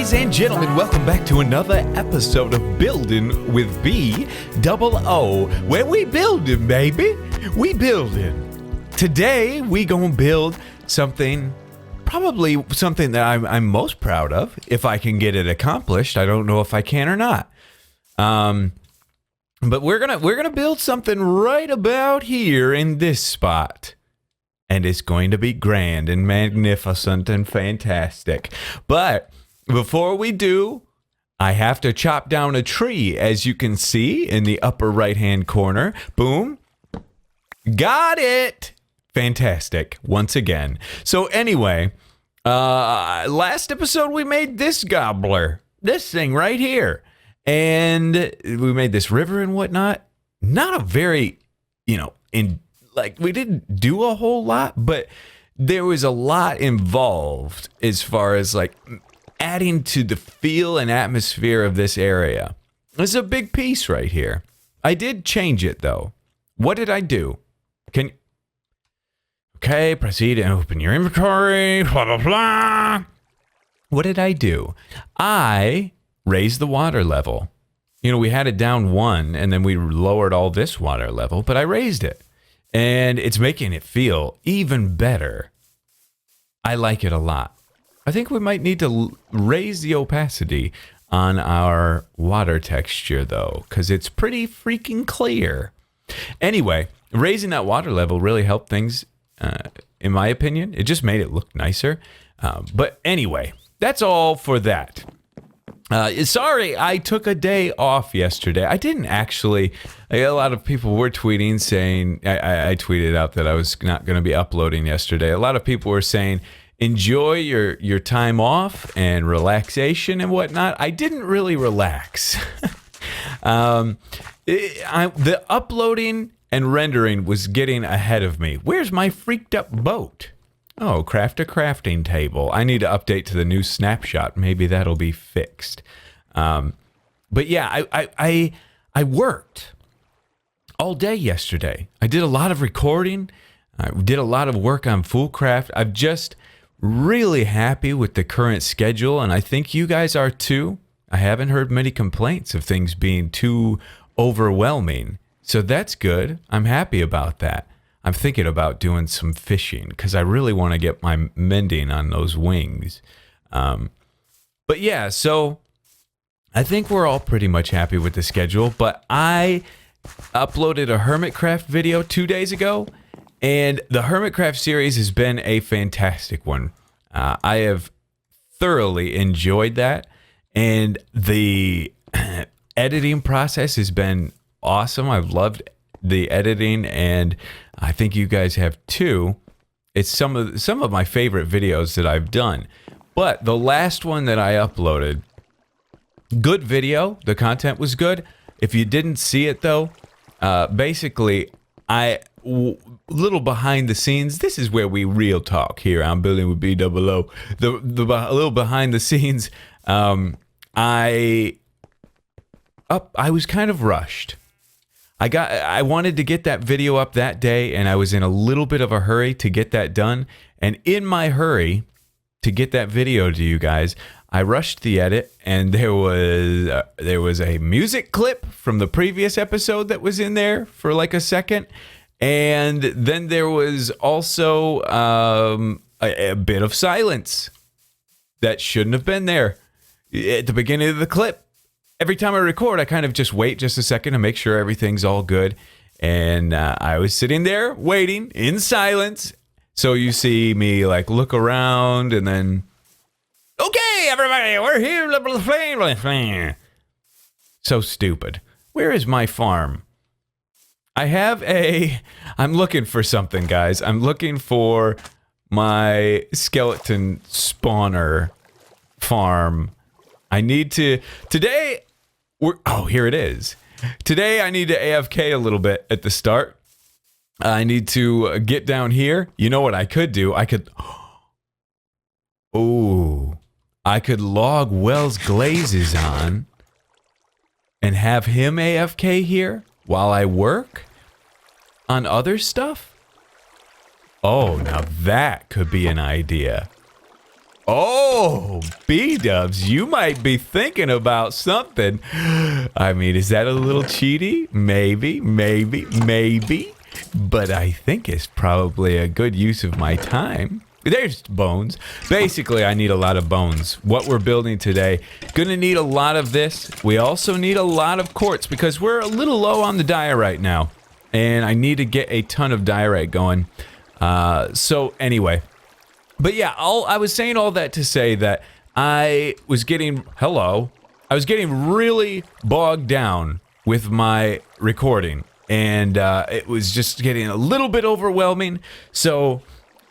Ladies and gentlemen, welcome back to another episode of Building with BdoubleO, where we building, baby. We building. Today, we gonna build something, probably something that I'm most proud of, if I can get it accomplished. I don't know if I can or not. But we're gonna build something right about here in this spot. And it's going to be grand and magnificent and fantastic. But before we do, I have to chop down a tree, as you can see in the upper right-hand corner. Boom. Got it. Fantastic. Once again. So anyway, last episode we made this gobbler. This thing right here. And we made this river and whatnot. Not a very, we didn't do a whole lot, but there was a lot involved as far as adding to the feel and atmosphere of this area. This is a big piece right here. I did change it though. What did I do? Okay, proceed and open your inventory, blah, blah, blah. What did I do? I raised the water level. We had it down 1 and then we lowered all this water level, but I raised it. And it's making it feel even better. I like it a lot. I think we might need to raise the opacity on our water texture, though, because it's pretty freaking clear. Anyway, raising that water level really helped things, in my opinion. It just made it look nicer. But anyway, that's all for that. Sorry, I took a day off yesterday. I didn't actually. A lot of people were tweeting saying, I tweeted out that I was not going to be uploading yesterday. A lot of people were saying, enjoy your time off and relaxation and whatnot. I didn't really relax. The uploading and rendering was getting ahead of me. Where's my freaked up boat? Oh, craft a crafting table. I need to update to the new snapshot. Maybe that'll be fixed. But yeah, I worked all day yesterday. I did a lot of recording. I did a lot of work on Fullcraft. I'm just really happy with the current schedule, and I think you guys are too. I haven't heard many complaints of things being too overwhelming. So that's good. I'm happy about that. I'm thinking about doing some fishing because I really want to get my mending on those wings. But yeah, so I think we're all pretty much happy with the schedule. But I uploaded a Hermitcraft video 2 days ago, and the Hermitcraft series has been a fantastic one. I have thoroughly enjoyed that, and the editing process has been awesome. I've loved the editing, and I think you guys have too. It's some of my favorite videos that I've done. But the last one that I uploaded, good video. The content was good. If you didn't see it though, basically, little behind the scenes. This is where we real talk here. I'm building with BdoubleO. A little behind the scenes. I was kind of rushed. I wanted to get that video up that day, and I was in a little bit of a hurry to get that done. And in my hurry to get that video to you guys, I rushed the edit, and there was a music clip from the previous episode that was in there for like a second, and then there was also a bit of silence that shouldn't have been there at the beginning of the clip. Every time I record, I kind of just wait just a second to make sure everything's all good. And I was sitting there waiting in silence. So you see me look around and then, okay, everybody, we're here. So stupid. Where is my farm? I'm looking for something, guys. I'm looking for my skeleton spawner farm. I need to, today, here it is. Today I need to AFK a little bit at the start. I need to get down here. You know what I could do? I could log Wells Glazes on and have him AFK here while I work on other stuff. Oh, now that could be an idea. Oh, Bdubs, you might be thinking about something. I mean, is that a little cheaty? Maybe. But I think it's probably a good use of my time. There's bones. Basically, I need a lot of bones. What we're building today, gonna need a lot of this. We also need a lot of quartz because we're a little low on the diorite now. And I need to get a ton of diorite going. So anyway. But yeah, I was saying all that to say that I was getting really bogged down with my recording. And it was just getting a little bit overwhelming. So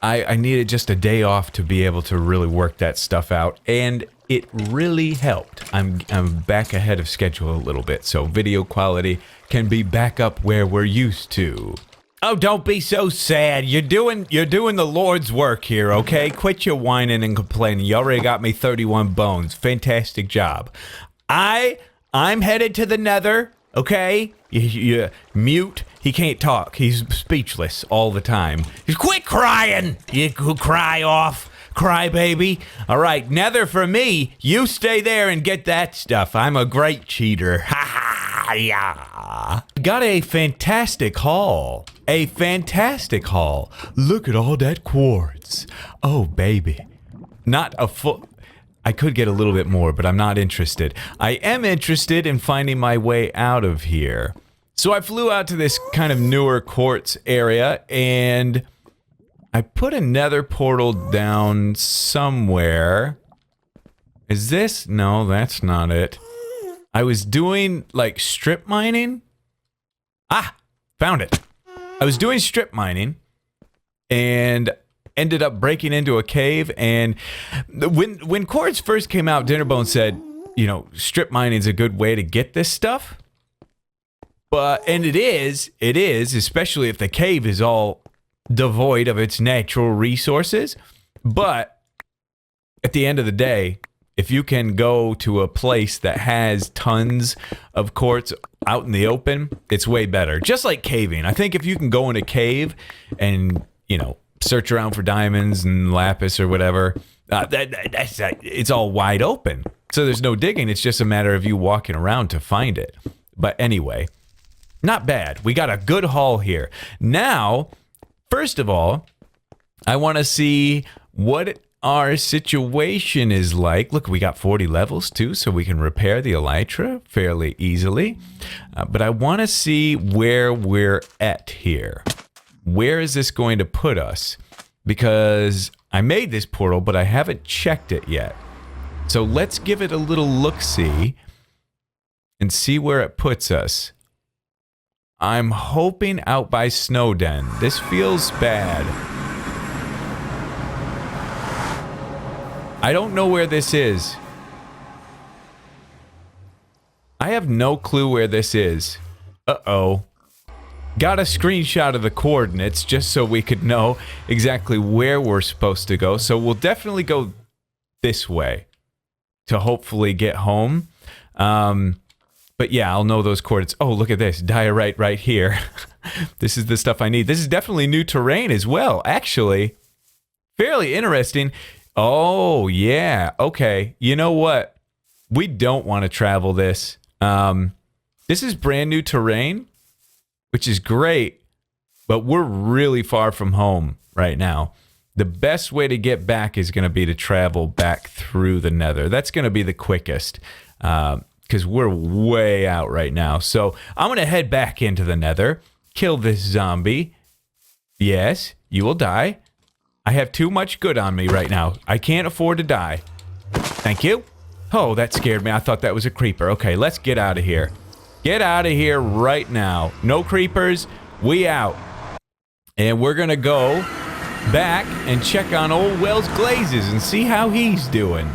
I needed just a day off to be able to really work that stuff out. And it really helped. I'm back ahead of schedule a little bit. So video quality can be back up where we're used to. Oh, don't be so sad. You're doing the Lord's work here, okay? Quit your whining and complaining. You already got me 31 bones. Fantastic job. I'm headed to the Nether, okay? You mute. He can't talk. He's speechless all the time. Quit crying. You cry off. Cry baby. All right, Nether for me. You stay there and get that stuff. I'm a great cheater. Ha ha. Yeah. Got a fantastic haul. A fantastic haul. Look at all that quartz. Oh, baby. Not a full... I could get a little bit more, but I'm not interested. I am interested in finding my way out of here. So I flew out to this kind of newer quartz area, and I put a nether portal down somewhere. Is this? No, that's not it. I was doing, like, strip mining. Ah, found it. I was doing strip mining and ended up breaking into a cave. And when quartz first came out, Dinnerbone said, you know, strip mining is a good way to get this stuff. And it is, especially if the cave is all devoid of its natural resources. But at the end of the day, if you can go to a place that has tons of quartz out in the open, it's way better. Just like caving. I think if you can go in a cave and, you know, search around for diamonds and lapis or whatever, it's all wide open. So there's no digging. It's just a matter of you walking around to find it. But anyway, not bad. We got a good haul here. Now, first of all, I want to see what our situation is like. Look, we got 40 levels too, so we can repair the elytra fairly easily. But I want to see where we're at here. Where is this going to put us? Because I made this portal, but I haven't checked it yet. So let's give it a little look-see and see where it puts us. I'm hoping out by Snowden. This feels bad. I don't know where this is. I have no clue where this is. Uh-oh. Got a screenshot of the coordinates just so we could know exactly where we're supposed to go. So we'll definitely go this way to hopefully get home. But yeah, I'll know those coordinates. Oh, look at this. Diorite right here. This is the stuff I need. This is definitely new terrain as well. Actually, fairly interesting. Oh, yeah. Okay. You know what? We don't want to travel this. This is brand new terrain, which is great, but we're really far from home right now. The best way to get back is going to be to travel back through the Nether. That's going to be the quickest, because we're way out right now. So I'm going to head back into the Nether, kill this zombie. Yes, you will die. I have too much good on me right now. I can't afford to die. Thank you. Oh, that scared me. I thought that was a creeper. Okay, let's get out of here. Get out of here right now. No creepers. We out. And we're going to go back and check on old Wells Glazes and see how he's doing.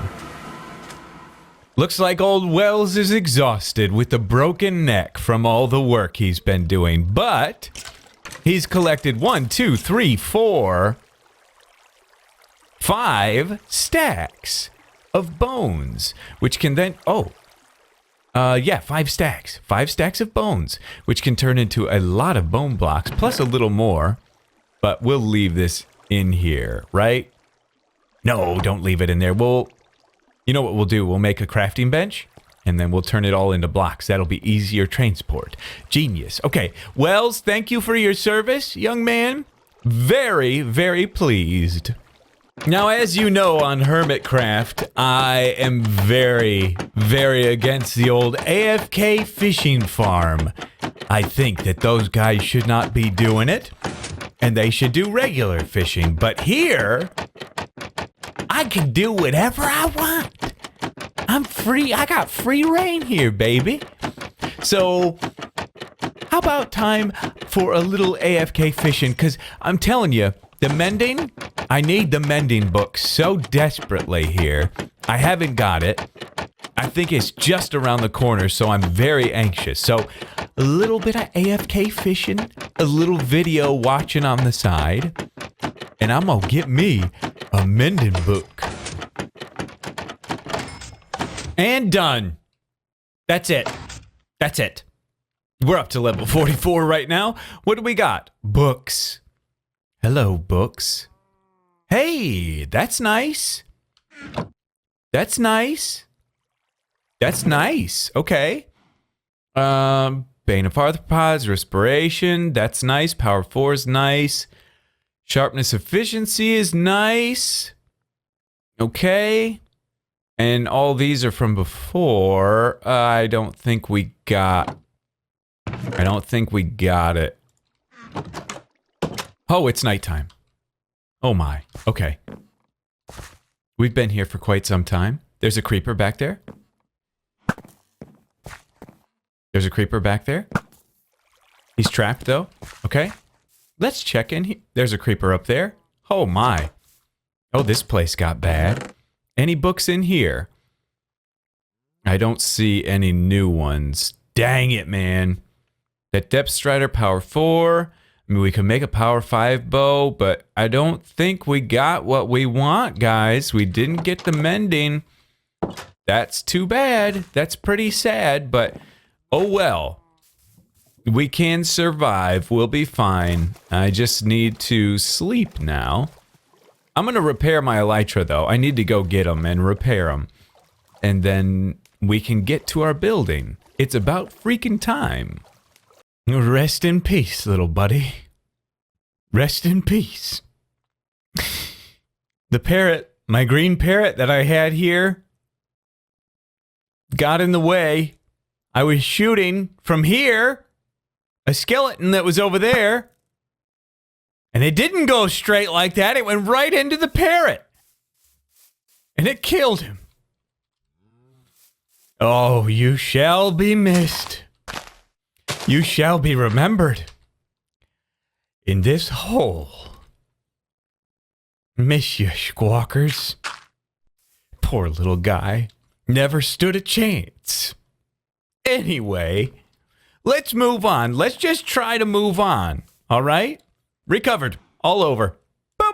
Looks like old Wells is exhausted with a broken neck from all the work he's been doing. But he's collected 5 stacks of bones, which can then, 5 stacks. 5 stacks of bones, which can turn into a lot of bone blocks, plus a little more. But we'll leave this in here, right? No, don't leave it in there. You know what we'll do? We'll make a crafting bench, and then we'll turn it all into blocks. That'll be easier transport. Genius. Okay, Wells, thank you for your service, young man. Very, very pleased. Now, as you know, on Hermitcraft, I am very, very against the old AFK fishing farm. I think that those guys should not be doing it, and they should do regular fishing. But here, I can do whatever I want. I'm free. I got free reign here, baby. So, how about time for a little AFK fishing? Because I'm telling you, the mending, I need the mending book so desperately here. I haven't got it. I think it's just around the corner, so I'm very anxious. So, a little bit of AFK fishing, a little video watching on the side, and I'm gonna get me a mending book. And done. That's it. That's it. We're up to level 44 right now. What do we got? Books. Hello, books. Hey, that's nice. That's nice. That's nice. Okay. Bane of Arthropods, Respiration. That's nice. Power 4 is nice. Sharpness Efficiency is nice. Okay. And all these are from before. I don't think we got it. Oh, it's nighttime. Oh my. Okay. We've been here for quite some time. There's a creeper back there. There's a creeper back there. He's trapped though. Okay. Let's check in here. There's a creeper up there. Oh my. Oh, this place got bad. Any books in here? I don't see any new ones. Dang it, man. That Depth Strider Power 4. I mean, we could make a Power 5 bow, but I don't think we got what we want, guys. We didn't get the mending. That's too bad. That's pretty sad, but oh well. We can survive. We'll be fine. I just need to sleep now. I'm going to repair my elytra, though. I need to go get them and repair them. And then we can get to our building. It's about freaking time. Rest in peace, little buddy. Rest in peace. The parrot, my green parrot that I had here, got in the way. I was shooting from here, a skeleton that was over there, and it didn't go straight like that. It went right into the parrot, and it killed him. Oh, you shall be missed. You shall be remembered in this hole. Miss you, squawkers. Poor little guy. Never stood a chance. Anyway, let's move on. Let's just try to move on. All right? Recovered. All over. Boop.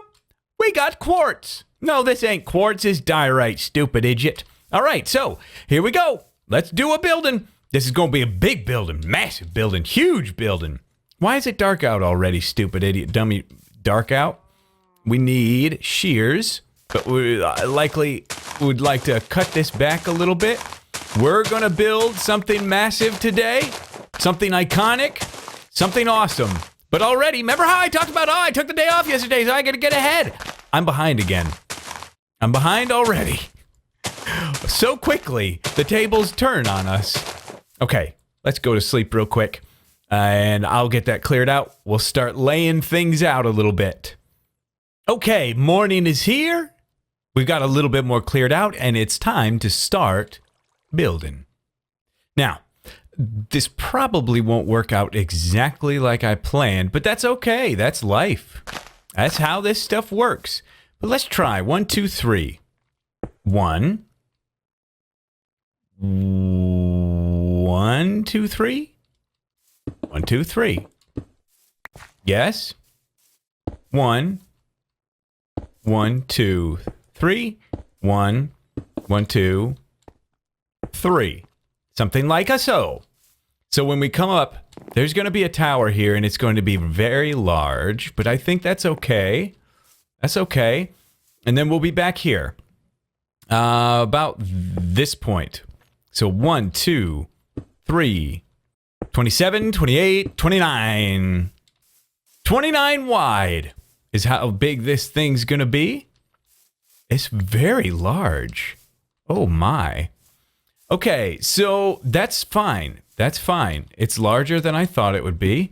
We got quartz. No, this ain't quartz. It's diorite, stupid idiot. All right, so here we go. Let's do a building. This is going to be a big building, massive building, huge building. Why is it dark out already, stupid idiot, dummy? Dark out? We need shears, but we likely would like to cut this back a little bit. We're going to build something massive today, something iconic, something awesome. But already, remember how I talked about, I took the day off yesterday, so I got to get ahead. I'm behind again. I'm behind already. So quickly, the tables turn on us. Okay, let's go to sleep real quick, and I'll get that cleared out. We'll start laying things out a little bit. Okay, morning is here. We've got a little bit more cleared out, and it's time to start building. Now, this probably won't work out exactly like I planned, but that's okay. That's life. That's how this stuff works. But let's try. 1, 2, 3. 1, 2, 3. 1, 2, 3. Yes. 1, 2, 3. 1, 2, 3. Something like a so. So when we come up, there's going to be a tower here, and it's going to be very large, but I think that's okay. That's okay. And then we'll be back here. About this point. So 1, 2, 3, 27, 28, 29. 29 wide is how big this thing's gonna be. It's very large. Oh my. Okay, so that's fine. That's fine. It's larger than I thought it would be,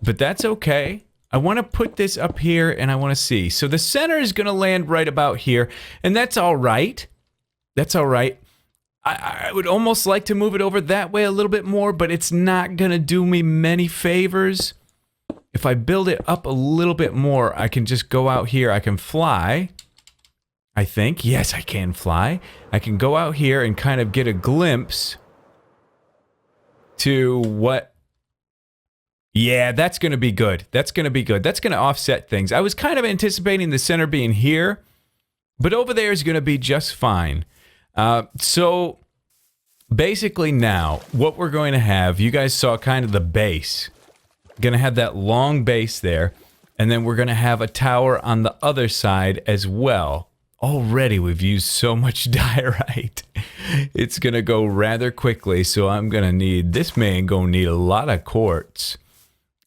but that's okay. I want to put this up here and I want to see. So the center is going to land right about here, and that's all right. That's all right. I would almost like to move it over that way a little bit more, but it's not going to do me many favors. If I build it up a little bit more, I can just go out here. I can fly. I think. Yes, I can fly. I can go out here and kind of get a glimpse to what... Yeah, that's going to be good. That's going to be good. That's going to offset things. I was kind of anticipating the center being here, but over there is going to be just fine. So basically now, what we're going to have, you guys saw kind of the base. Going to have that long base there, and then we're going to have a tower on the other side as well. Already we've used so much diorite. It's going to go rather quickly, so I'm going to need... This man going to need a lot of quartz.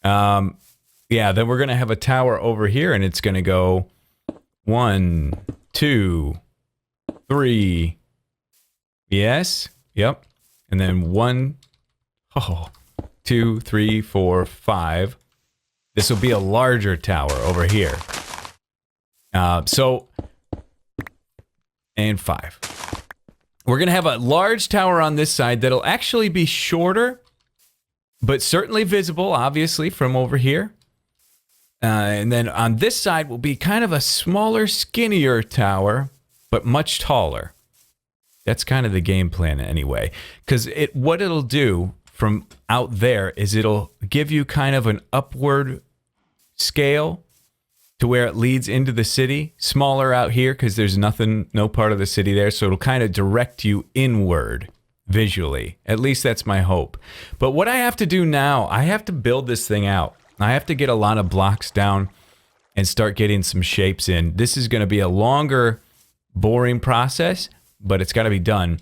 Yeah, then we're going to have a tower over here, and it's going to go 1, 2, 3. Yes. Yep. And then 1, 2, 3, 4, 5. This will be a larger tower over here. And 5. We're going to have a large tower on this side that'll actually be shorter, but certainly visible, obviously, from over here. And then on this side will be kind of a smaller, skinnier tower, but much taller. That's kind of the game plan anyway. Because what it'll do from out there is it'll give you kind of an upward scale to where it leads into the city. Smaller out here because there's no part of the city there. So it'll kind of direct you inward visually. At least that's my hope. But what I have to do now, I have to build this thing out. I have to get a lot of blocks down and start getting some shapes in. This is going to be a longer, boring process, but it's got to be done.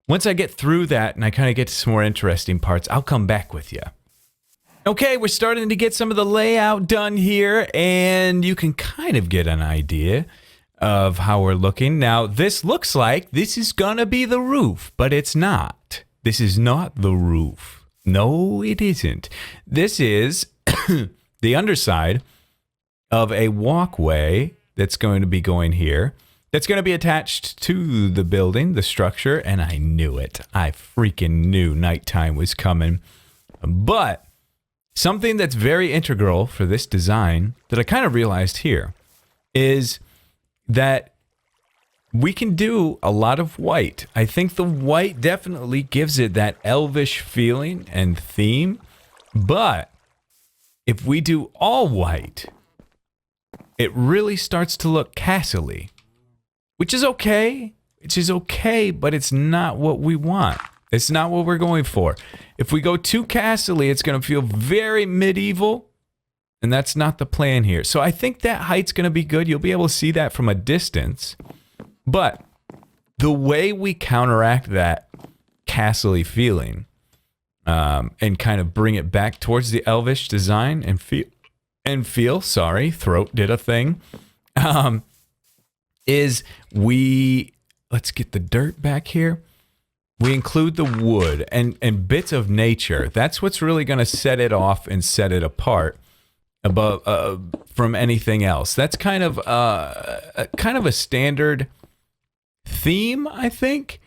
Once I get through that and I kind of get to some more interesting parts, I'll come back with you. Okay, we're starting to get some of the layout done here, and you can kind of get an idea of how we're looking. Now, this looks like this is gonna be the roof, but it's not. This is not the roof. No, it isn't. This is the underside of a walkway that's going to be going here. That's going to be attached to the building, the structure, and I knew it. I freaking knew nighttime was coming. But something that's very integral for this design that I kind of realized here is that we can do a lot of white. I think the white definitely gives it that elvish feeling and theme, but if we do all white, it really starts to look castle-y, which is okay. Which is okay, but it's not what we want. It's not what we're going for. If we go too castle-y, it's going to feel very medieval, and that's not the plan here. So I think that height's going to be good. You'll be able to see that from a distance. But the way we counteract that castle-y feeling and kind of bring it back towards the elvish design and feel, sorry, throat did a thing, is let's get the dirt back here. We include the wood and bits of nature. That's what's really going to set it off and set it apart from anything else. That's kind of a standard theme, I think,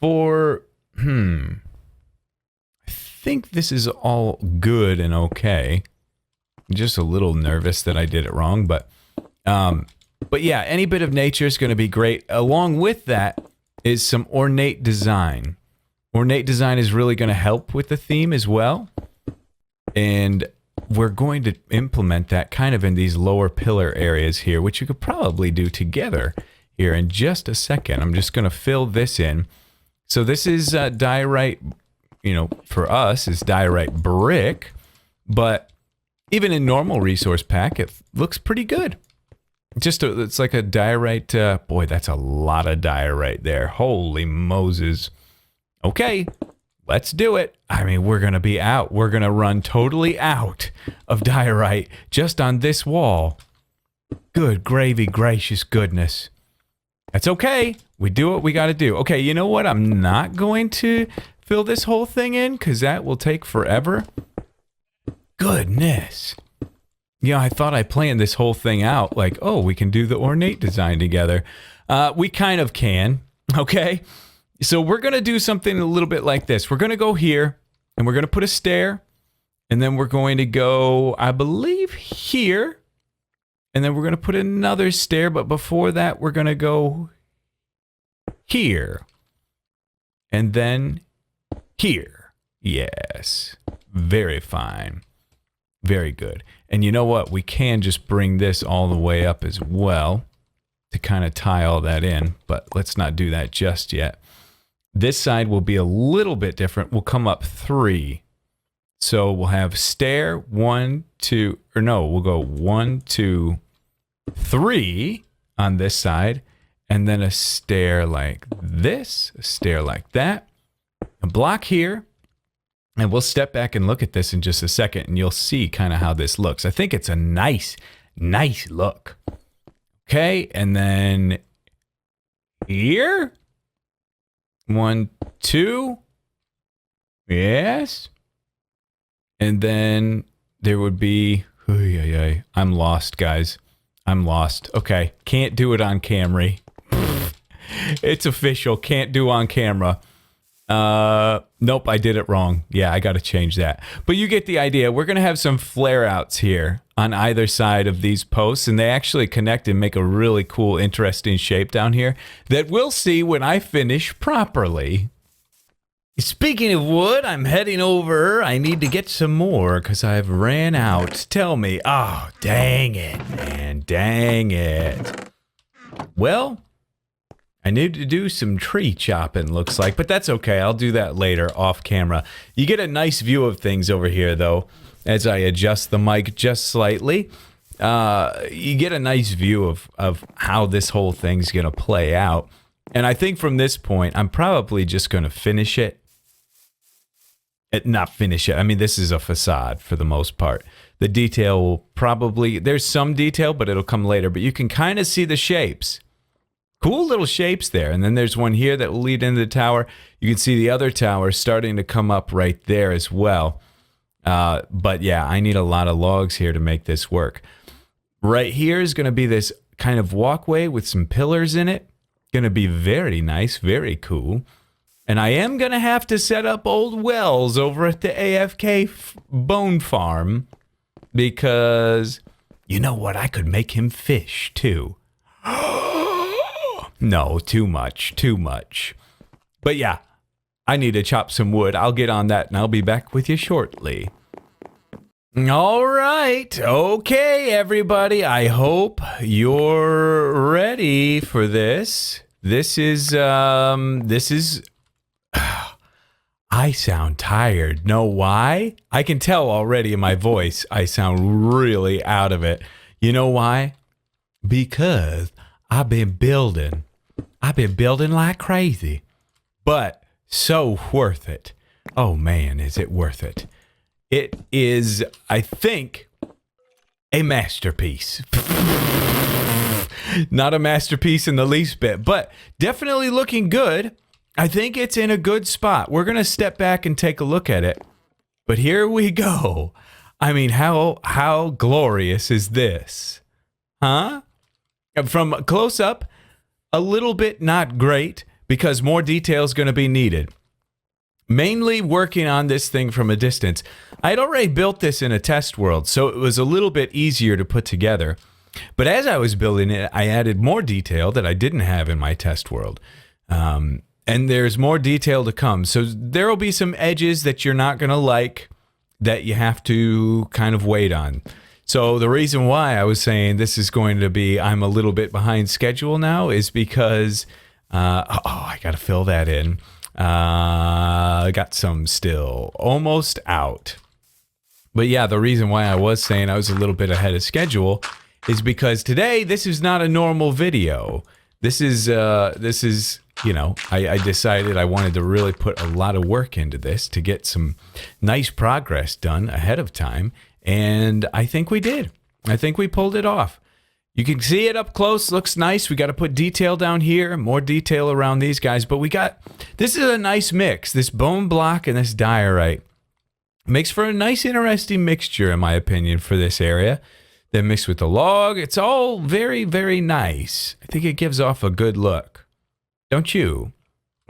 for I think this is all good and okay. I'm just a little nervous that I did it wrong, but yeah, any bit of nature is going to be great. Along with that is some ornate design. Ornate design is really going to help with the theme as well. And we're going to implement that kind of in these lower pillar areas here, which you could probably do together here in just a second. I'm just going to fill this in. So this is diorite, for us is diorite brick, but even in normal resource pack, it looks pretty good. It's like a diorite. Boy, that's a lot of diorite there. Holy Moses. Okay, let's do it. I mean, we're going to be out. We're going to run totally out of diorite just on this wall. Good gravy, gracious goodness. That's okay. We do what we got to do. Okay, you know what? I'm not going to fill this whole thing in because that will take forever. Goodness. You know, I thought I planned this whole thing out like, oh, we can do the ornate design together. We kind of can, okay? So we're going to do something a little bit like this. We're going to go here, and we're going to put a stair, and then we're going to go, I believe, here, and then we're going to put another stair, but before that, we're going to go here, and then here. Yes, very fine. Very good. And you know what? We can just bring this all the way up as well to kind of tie all that in, but let's not do that just yet. This side will be a little bit different. We'll come up 3. So we'll have stair 1, 2, or no, we'll go 1, 2, 3 on this side, and then a stair like this, a stair like that, a block here. And we'll step back and look at this in just a second, and you'll see kind of how this looks. I think it's a nice look. Okay, and then here. 1, 2. Yes. And then there would be... I'm lost, guys. I'm lost. Okay, can't do it on Camry. It's official. Can't do on camera. Nope, I did it wrong. Yeah, I got to change that. But you get the idea. We're going to have some flare outs here on either side of these posts, and they actually connect and make a really cool, interesting shape down here that we'll see when I finish properly. Speaking of wood, I'm heading over. I need to get some more because I've ran out. Tell me. Oh, dang it, man. Dang it. Well, I need to do some tree chopping, looks like, but that's okay. I'll do that later off camera. You get a nice view of things over here, though, as I adjust the mic just slightly. You get a nice view of how this whole thing's going to play out. And I think from this point, I'm probably just going to finish it. Not finish it. I mean, this is a facade for the most part. The detail will probably... There's some detail, but it'll come later. But you can kind of see the shapes. Cool little shapes there. And then there's one here that will lead into the tower. You can see the other tower starting to come up right there as well. But yeah, I need a lot of logs here to make this work. Right here is going to be this kind of walkway with some pillars in it. Going to be very nice, very cool. And I am going to have to set up old wells over at the AFK bone farm. Because, you know what? I could make him fish too. No, too much, too much. But yeah, I need to chop some wood. I'll get on that and I'll be back with you shortly. All right. Okay, everybody. I hope you're ready for this. This is, I sound tired. Know why? I can tell already in my voice I sound really out of it. You know why? Because I've been building like crazy, but so worth it. Oh man, is it worth it? It is, I think, a masterpiece. Not a masterpiece in the least bit, but definitely looking good. I think it's in a good spot. We're going to step back and take a look at it. But here we go. I mean, how glorious is this? Huh? From close up, a little bit not great because more detail is going to be needed. Mainly working on this thing from a distance. I'd already built this in a test world, so it was a little bit easier to put together. But as I was building it, I added more detail that I didn't have in my test world. And there's more detail to come. So there will be some edges that you're not going to like that you have to kind of wait on. So the reason why I was saying this is going to be, I'm a little bit behind schedule now is because, I got to fill that in. I got some still almost out. But yeah, the reason why I was saying I was a little bit ahead of schedule is because today this is not a normal video. This is you know, I decided I wanted to really put a lot of work into this to get some nice progress done ahead of time, and I think we did. I think we pulled it off. You can see it up close, looks nice. We got to put detail down here, more detail around these guys, but this is a nice mix. This bone block and this diorite makes for a nice, interesting mixture, in my opinion, for this area. Then mixed with the log, it's all very, very nice. I think it gives off a good look. Don't you?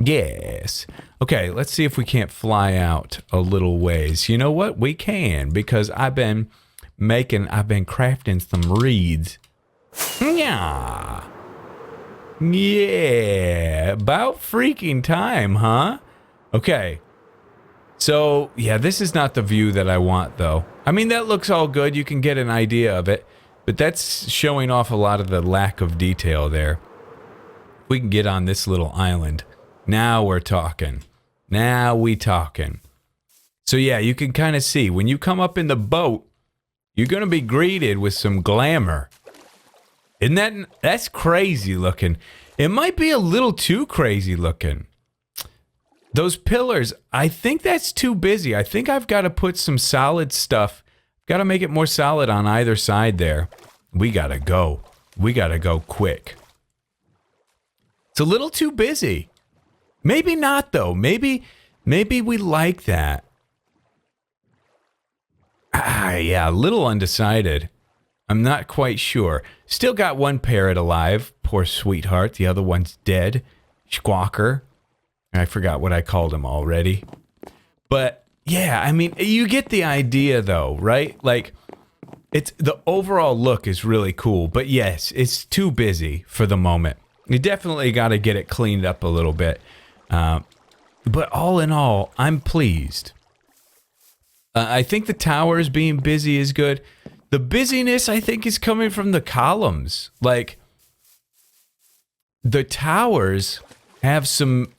Yes. Okay, let's see if we can't fly out a little ways. You know what? We can, because I've been crafting some reeds. Yeah. Yeah. About freaking time, huh? Okay. So, yeah, this is not the view that I want, though. I mean, that looks all good. You can get an idea of it. But that's showing off a lot of the lack of detail there. We can get on this little island. Now we're talking. Now we talking. So, yeah, you can kind of see. When you come up in the boat, you're going to be greeted with some glamour. That's crazy looking. It might be a little too crazy looking. Those pillars, I think that's too busy. I think I've got to put some solid stuff. Got to make it more solid on either side there. We got to go. We got to go quick. It's a little too busy. Maybe not, though. Maybe we like that. Yeah, a little undecided. I'm not quite sure. Still got one parrot alive. Poor sweetheart. The other one's dead. Squawker. I forgot what I called him already. But, yeah, I mean, you get the idea, though, right? Like, the overall look is really cool. But, yes, it's too busy for the moment. You definitely got to get it cleaned up a little bit. But all in all, I'm pleased. I think the towers being busy is good. The busyness, I think, is coming from the columns. Like, the towers have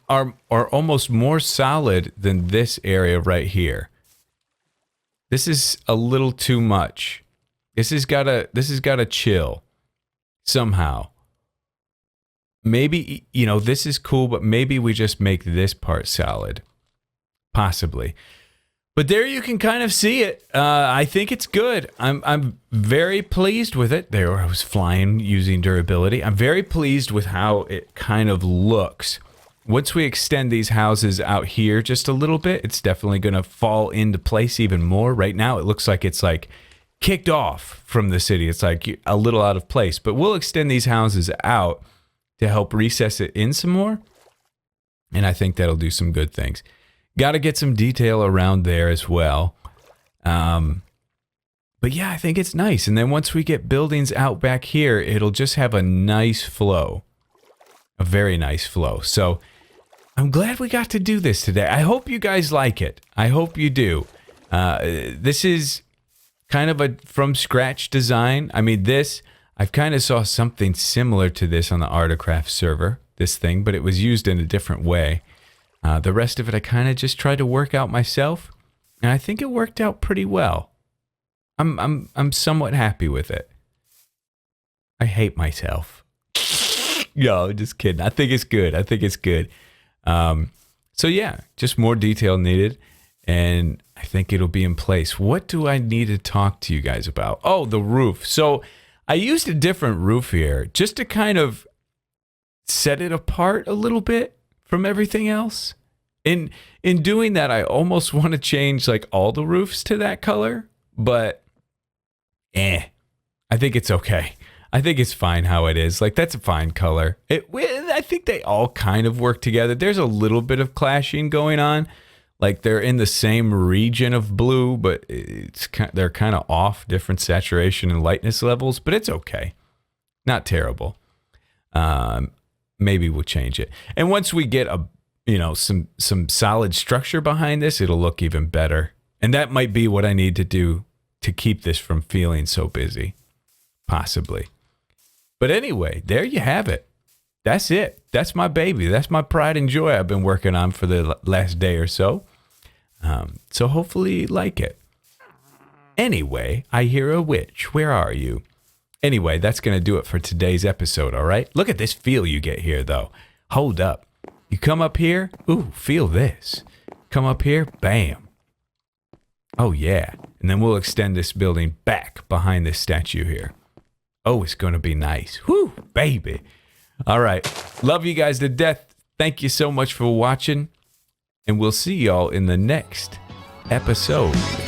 are almost more solid than this area right here. This is a little too much. This has gotta chill somehow. Maybe, you know, this is cool, but maybe we just make this part solid. Possibly. But there you can kind of see it. I think it's good. I'm very pleased with it. There I was flying using durability. I'm very pleased with how it kind of looks. Once we extend these houses out here just a little bit, it's definitely going to fall into place even more. Right now, it looks like it's like kicked off from the city. It's like a little out of place. But we'll extend these houses out to help recess it in some more. And I think that'll do some good things. Got to get some detail around there as well. But yeah, I think it's nice. And then once we get buildings out back here, it'll just have a nice flow. A very nice flow. So I'm glad we got to do this today. I hope you guys like it. I hope you do. This is kind of a from scratch design. I mean, I've kind of saw something similar to this on the Artocraft server, this thing, but it was used in a different way. The rest of it, I kind of just tried to work out myself, and I think it worked out pretty well. I'm somewhat happy with it. I hate myself. Yo, just kidding. I think it's good. I think it's good. So yeah, just more detail needed, and I think it'll be in place. What do I need to talk to you guys about? Oh, the roof. So I used a different roof here just to kind of set it apart a little bit from everything else. In doing that, I almost want to change like all the roofs to that color, but I think it's okay. I think it's fine how it is. Like, that's a fine color. I think they all kind of work together. There's a little bit of clashing going on. Like, they're in the same region of blue, but they're kind of off, different saturation and lightness levels, but it's okay. Not terrible. Maybe we'll change it. And once we get some solid structure behind this, it'll look even better. And that might be what I need to do to keep this from feeling so busy. Possibly. But anyway, there you have it. That's it. That's my baby. That's my pride and joy I've been working on for the last day or so. So hopefully you like it. Anyway, I hear a witch. Where are you? Anyway, that's going to do it for today's episode, all right? Look at this feel you get here, though. Hold up. You come up here. Ooh, feel this. Come up here. Bam. Oh, yeah. And then we'll extend this building back behind this statue here. Oh, it's going to be nice. Whoo, baby. All right. Love you guys to death. Thank you so much for watching. And we'll see y'all in the next episode.